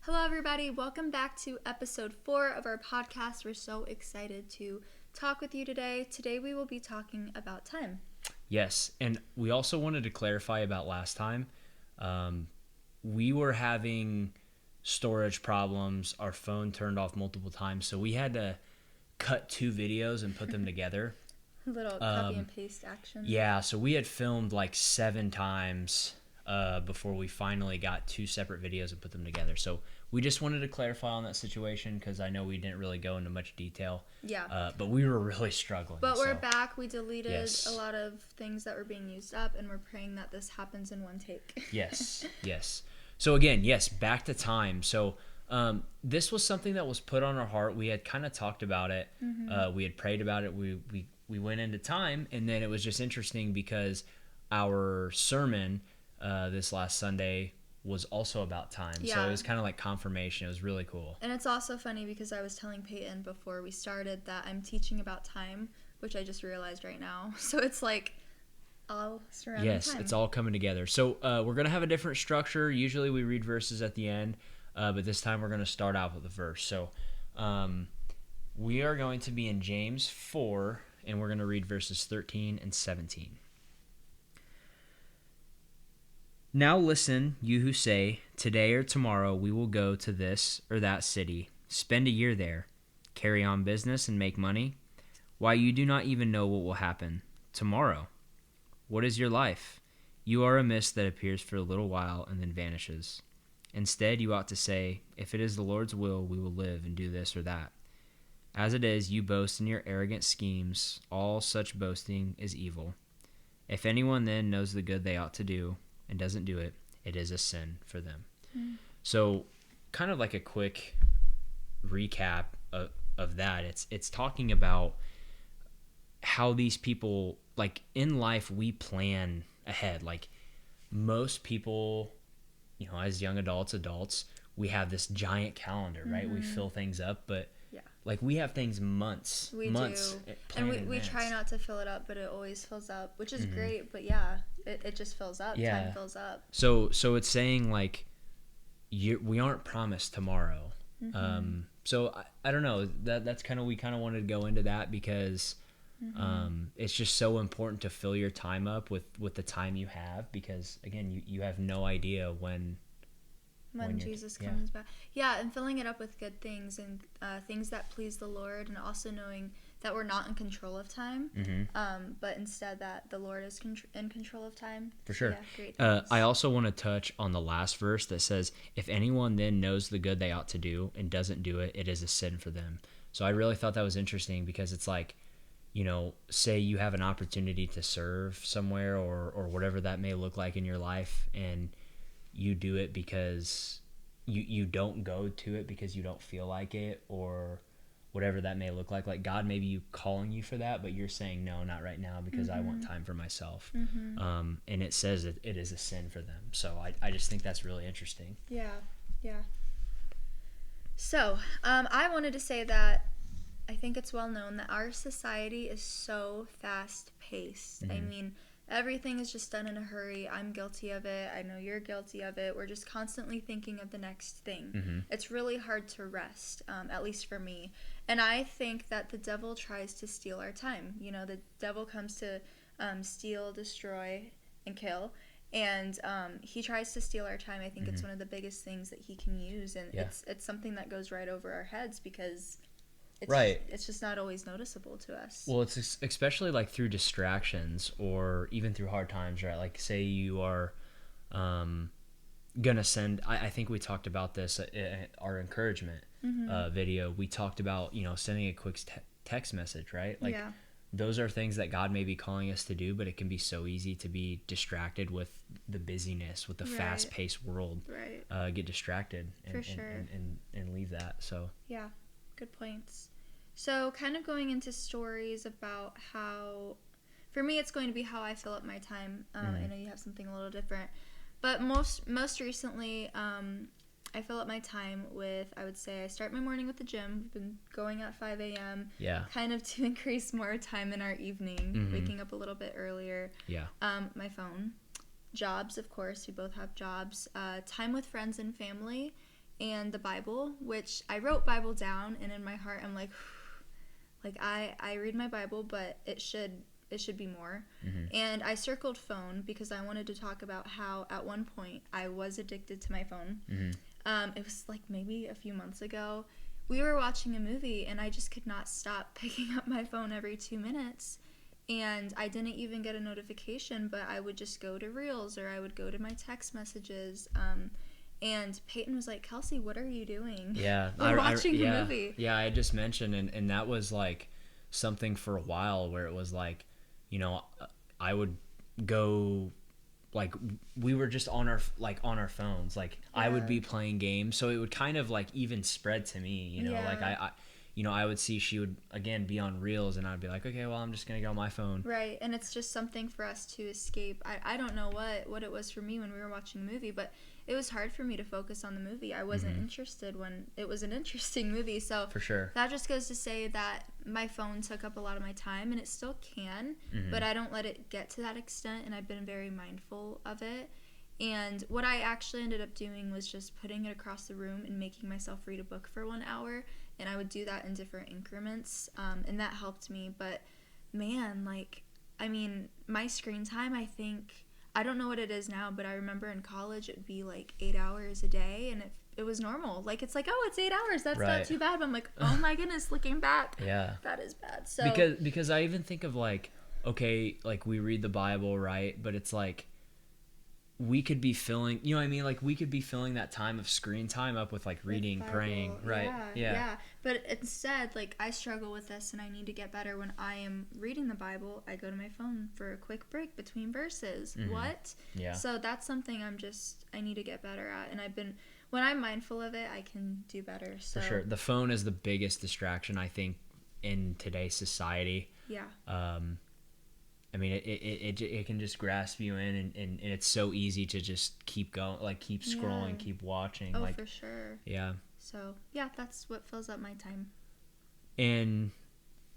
Hello, everybody. Welcome back to episode 4 of our podcast. We're so excited to talk with you today. Today, we will be talking about time. Yes, and we also wanted to clarify about last time. We were having storage problems. Our phone turned off multiple times, so we had to cut 2 videos and put them together. Little copy and paste action. Yeah, so we had filmed like 7 times before we finally got 2 separate videos and put them together. So we just wanted to clarify on that situation because I know we didn't really go into much detail. Yeah. But we were really struggling. But we're back. We deleted Yes. a lot of things that were being used up, and we're praying that this happens in one take. Yes. So again, yes, back to time. So this was something that was put on our heart. We had kind of talked about it. We had prayed about it. We went into time, and then it was just interesting because our sermon this last Sunday was also about time. Yeah. So it was kind of like confirmation. It was really cool. And it's also funny because I was telling Peyton before we started that I'm teaching about time, which I just realized right now. So it's like all surrounding time. Yes, it's all coming together. So we're going to have a different structure. Usually we read verses at the end, but this time we're going to start out with a verse. So we are going to be in James 4, and we're going to read verses 13 and 17. Now listen, you who say, today or tomorrow we will go to this or that city, spend a year there, carry on business and make money. Why, you do not even know what will happen tomorrow. What is your life? You are a mist that appears for a little while and then vanishes. Instead, you ought to say, if it is the Lord's will, we will live and do this or that. As it is, you boast in your arrogant schemes. All such boasting is evil. If anyone then knows the good they ought to do and doesn't do it, it is a sin for them. So kind of like a quick recap of that, it's talking about how these people, like in life, we plan ahead. Like most people, you know, as young adults, we have this giant calendar, right? We fill things up, but like we have things months We months do. planned And in we try advance. not to fill it up, but it always fills up, which is great. But yeah, it just fills up. Yeah. Time fills up. So it's saying like we aren't promised tomorrow. So I don't know, that's kind of, we kind of wanted to go into that because it's just so important to fill your time up with the time you have, because again, you have no idea when Jesus comes back. Yeah, and filling it up with good things and things that please the Lord, and also knowing that we're not in control of time, but instead that the Lord is in control of time. For sure. Yeah, great things. I also want to touch on the last verse that says, if anyone then knows the good they ought to do and doesn't do it, it is a sin for them. So I really thought that was interesting because it's like, you know, say you have an opportunity to serve somewhere or whatever that may look like in your life, and you do it because you don't go to it because you don't feel like it, or whatever that may look like God maybe you calling you for that, but you're saying no, not right now because I want time for myself. And it says that it is a sin for them. So I just think that's really interesting. Yeah. So I wanted to say that I think it's well known that our society is so fast paced. I mean, everything is just done in a hurry. I'm guilty of it. I know you're guilty of it. We're just constantly thinking of the next thing. It's really hard to rest, at least for me. And I think that the devil tries to steal our time. You know, the devil comes to steal, destroy, and kill. And he tries to steal our time. I think it's one of the biggest things that he can use. And it's something that goes right over our heads because it's just not always noticeable to us. Well, it's especially like through distractions or even through hard times, right? Like say you are gonna send, I think we talked about this at our encouragement video. We talked about, you know, sending a quick text message, right? Like those are things that God may be calling us to do, but it can be so easy to be distracted with the busyness, with the fast-paced world. Get distracted and leave that. So yeah, good points. So kind of going into stories about how, for me, it's going to be how I fill up my time. I know you have something a little different, but most recently, I fill up my time with, I would say, I start my morning with the gym. I've been going at 5 a.m. Kind of to increase more time in our evening, waking up a little bit earlier. My phone. Jobs, of course. We both have jobs. Time with friends and family. and the Bible, which I wrote Bible down, and in my heart I'm like I read my Bible, but it should be more. And I circled phone because I wanted to talk about how at one point I was addicted to my phone. It was like maybe a few months ago. We were watching a movie and I just could not stop picking up my phone every 2 minutes. And I didn't even get a notification, but I would just go to Reels or I would go to my text messages. And Peyton was like, Kelsey, what are you doing? Yeah. We're watching a movie. Yeah, I just mentioned, and that was like something for a while where it was like, you know, I would go, like, we were just on our phones. Like, I would be playing games. So it would kind of like even spread to me, you know, like I would see she would, again, be on Reels, and I'd be like, okay, well, I'm just going to get on my phone. Right, and it's just something for us to escape. I don't know what it was for me when we were watching the movie, but it was hard for me to focus on the movie. I wasn't interested when it was an interesting movie. So for sure, that just goes to say that my phone took up a lot of my time, and it still can, but I don't let it get to that extent, and I've been very mindful of it. And what I actually ended up doing was just putting it across the room and making myself read a book for 1 hour. And I would do that in different increments. And that helped me. But man, like, I mean, my screen time, I think, I don't know what it is now, but I remember in college it would be like 8 hours a day. And it was normal. Like, it's like, oh, it's 8 hours. That's not too bad. But I'm like, oh my goodness, looking back. Yeah. That is bad. So because I even think of like, okay, like we read the Bible, right? But it's like, we could be filling, you know what I mean? Like, we could be filling that time of screen time up with like reading, praying, right? Yeah. But instead, like, I struggle with this and I need to get better. When I am reading the Bible, I go to my phone for a quick break between verses. What? Yeah. So that's something I need to get better at. And when I'm mindful of it, I can do better. So. For sure. The phone is the biggest distraction, I think, in today's society. Yeah. I mean, it can just grasp you in, and it's so easy to just keep going, like keep scrolling, keep watching. Oh, like, for sure. Yeah. So, yeah, that's what fills up my time. And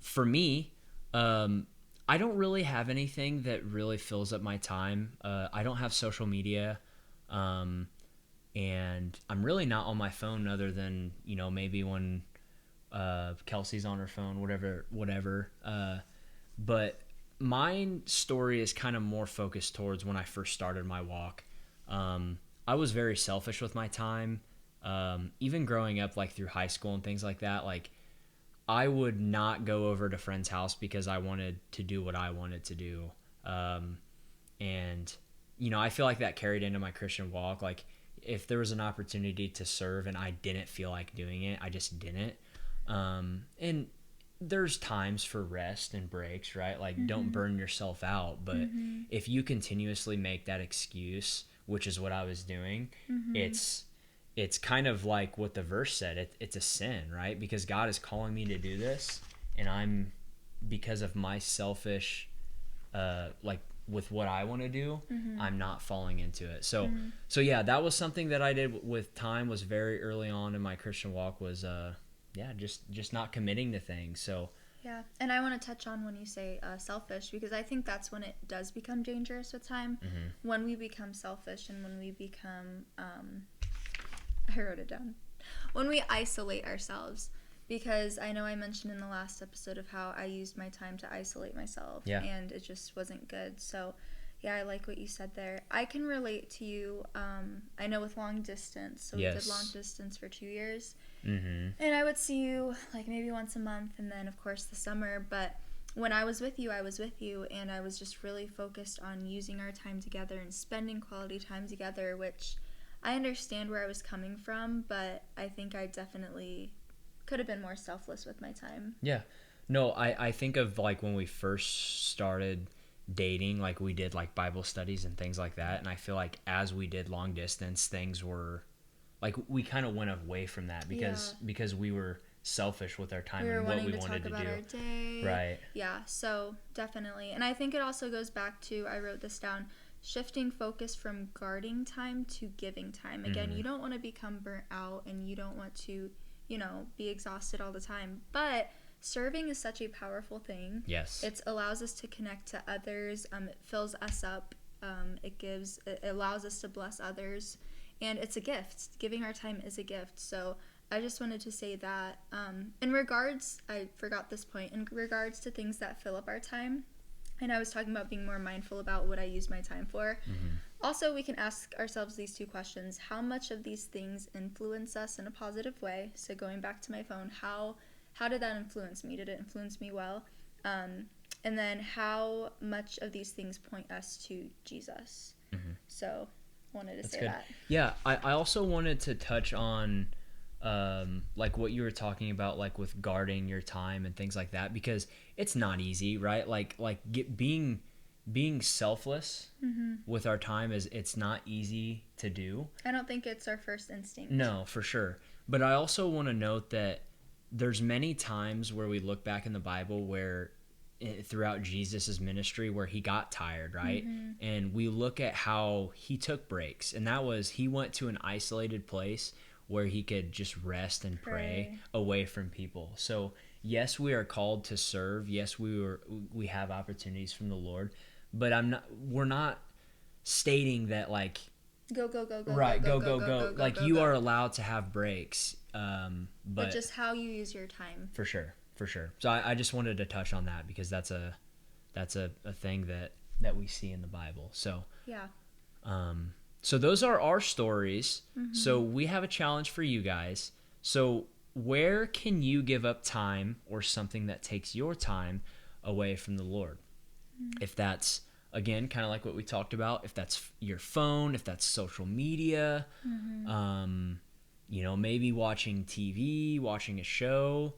for me, I don't really have anything that really fills up my time. I don't have social media, and I'm really not on my phone other than, you know, maybe when Kelsey's on her phone, whatever. But my story is kind of more focused towards when I first started my walk. I was very selfish with my time. Even growing up, like through high school and things like that, like I would not go over to friend's house because I wanted to do what I wanted to do. And, you know, I feel like that carried into my Christian walk. Like, if there was an opportunity to serve and I didn't feel like doing it, I just didn't. And there's times for rest and breaks, right? Like, don't burn yourself out. But if you continuously make that excuse, which is what I was doing, it's kind of like what the verse said. It's a sin, right? Because God is calling me to do this, and because of my selfish, like with what I want to do, I'm not falling into it. So yeah, that was something that I did with time, was very early on in my Christian walk, was just not committing to things. So yeah, and I want to touch on when you say selfish, because I think that's when it does become dangerous with time, when we become selfish and when we become I wrote it down, when we isolate ourselves. Because I know I mentioned in the last episode of how I used my time to isolate myself, and it just wasn't good. So yeah, I like what you said there. I can relate to you. I know with long distance, so we did long distance for 2 years, and I would see you like maybe once a month, and then of course the summer. But when I was with you, and I was just really focused on using our time together and spending quality time together, which I understand where I was coming from, but I think I definitely could have been more selfless with my time. Yeah. No, I think of like when we first started dating, like we did like Bible studies and things like that. And I feel like as we did long distance, things were like, we kind of went away from that because we were selfish with our time and what we wanted to do. Our day. Right. Yeah. So definitely. And I think it also goes back to, I wrote this down, shifting focus from guarding time to giving time. Again, you don't want to become burnt out, and you don't want to, you know, be exhausted all the time. But serving is such a powerful thing. Yes. It allows us to connect to others. It fills us up. It allows us to bless others. and it's a gift. Giving our time is a gift. So I just wanted to say that in regards, I forgot this point, in regards to things that fill up our time, and I was talking about being more mindful about what I use my time for. Also, we can ask ourselves these two questions. How much of these things influence us in a positive way? So going back to my phone, how did that influence me? Did it influence me well? And then how much of these things point us to Jesus? So wanted to That's say good. that. Yeah, I also wanted to touch on like what you were talking about, like with guarding your time and things like that, because it's not easy, right? Being selfless with our time it's not easy to do. I don't think it's our first instinct. No, for sure. But I also want to note that there's many times where we look back in the Bible where throughout Jesus's ministry where he got tired, right? And we look at how he took breaks, and that was he went to an isolated place where he could just rest and pray away from people. So yes, we are called to serve. Yes, we have opportunities from the Lord, but we're not stating that like go right, go. Like you are allowed to have breaks, but just how you use your time. For sure. So I just wanted to touch on that because that's a thing that we see in the Bible. So yeah. So those are our stories. So we have a challenge for you guys. So where can you give up time or something that takes your time away from the Lord? If that's, again, kind of like what we talked about, if that's your phone, if that's social media, maybe watching TV, watching a show.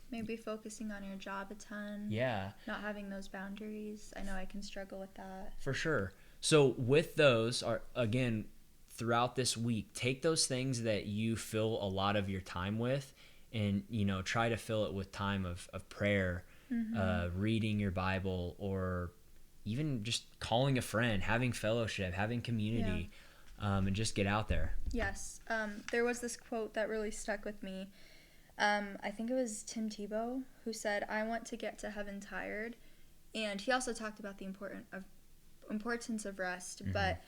Maybe focusing on your job a ton. Yeah. Not having those boundaries. I know I can struggle with that. For sure. So with those, again, throughout this week, take those things that you fill a lot of your time with and, try to fill it with time of prayer, reading your Bible, or even just calling a friend, having fellowship, having community, and just get out there. Yes. There was this quote that really stuck with me. I think it was Tim Tebow who said, "I want to get to heaven tired." And he also talked about the importance of rest. But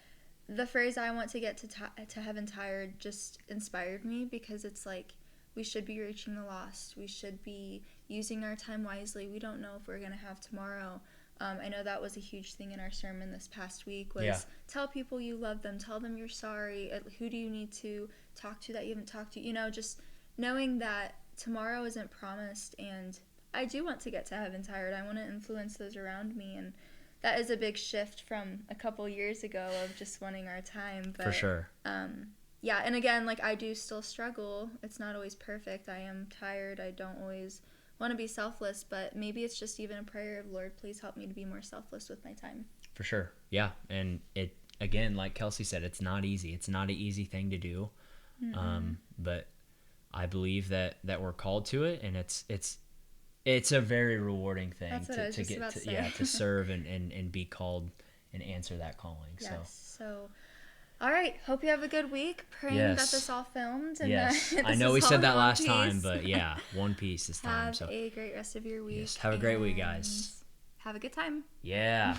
the phrase "I want to get to heaven tired" just inspired me, because it's like we should be reaching the lost. We should be using our time wisely. We don't know if we're going to have tomorrow. I know that was a huge thing in our sermon this past week was tell people you love them, tell them you're sorry. Who do you need to talk to that you haven't talked to? Just knowing that tomorrow isn't promised, and I do want to get to heaven tired. I want to influence those around me, and that is a big shift from a couple years ago of just wanting our time. But, for sure. Yeah, and again, like I do still struggle. It's not always perfect. I am tired. I don't always want to be selfless, but maybe it's just even a prayer of, Lord, please help me to be more selfless with my time. For sure. Yeah. And it, again, like Kelsey said, it's not easy. It's not an easy thing to do. But I believe that we're called to it, and it's a very rewarding thing to serve and be called and answer that calling. Yes. So all right, hope you have a good week. Praying that this all filmed. And yes, that I know we said that last time, but yeah, one piece this time. Have a great rest of your week. Yes, have a great week, guys. Have a good time. Yeah.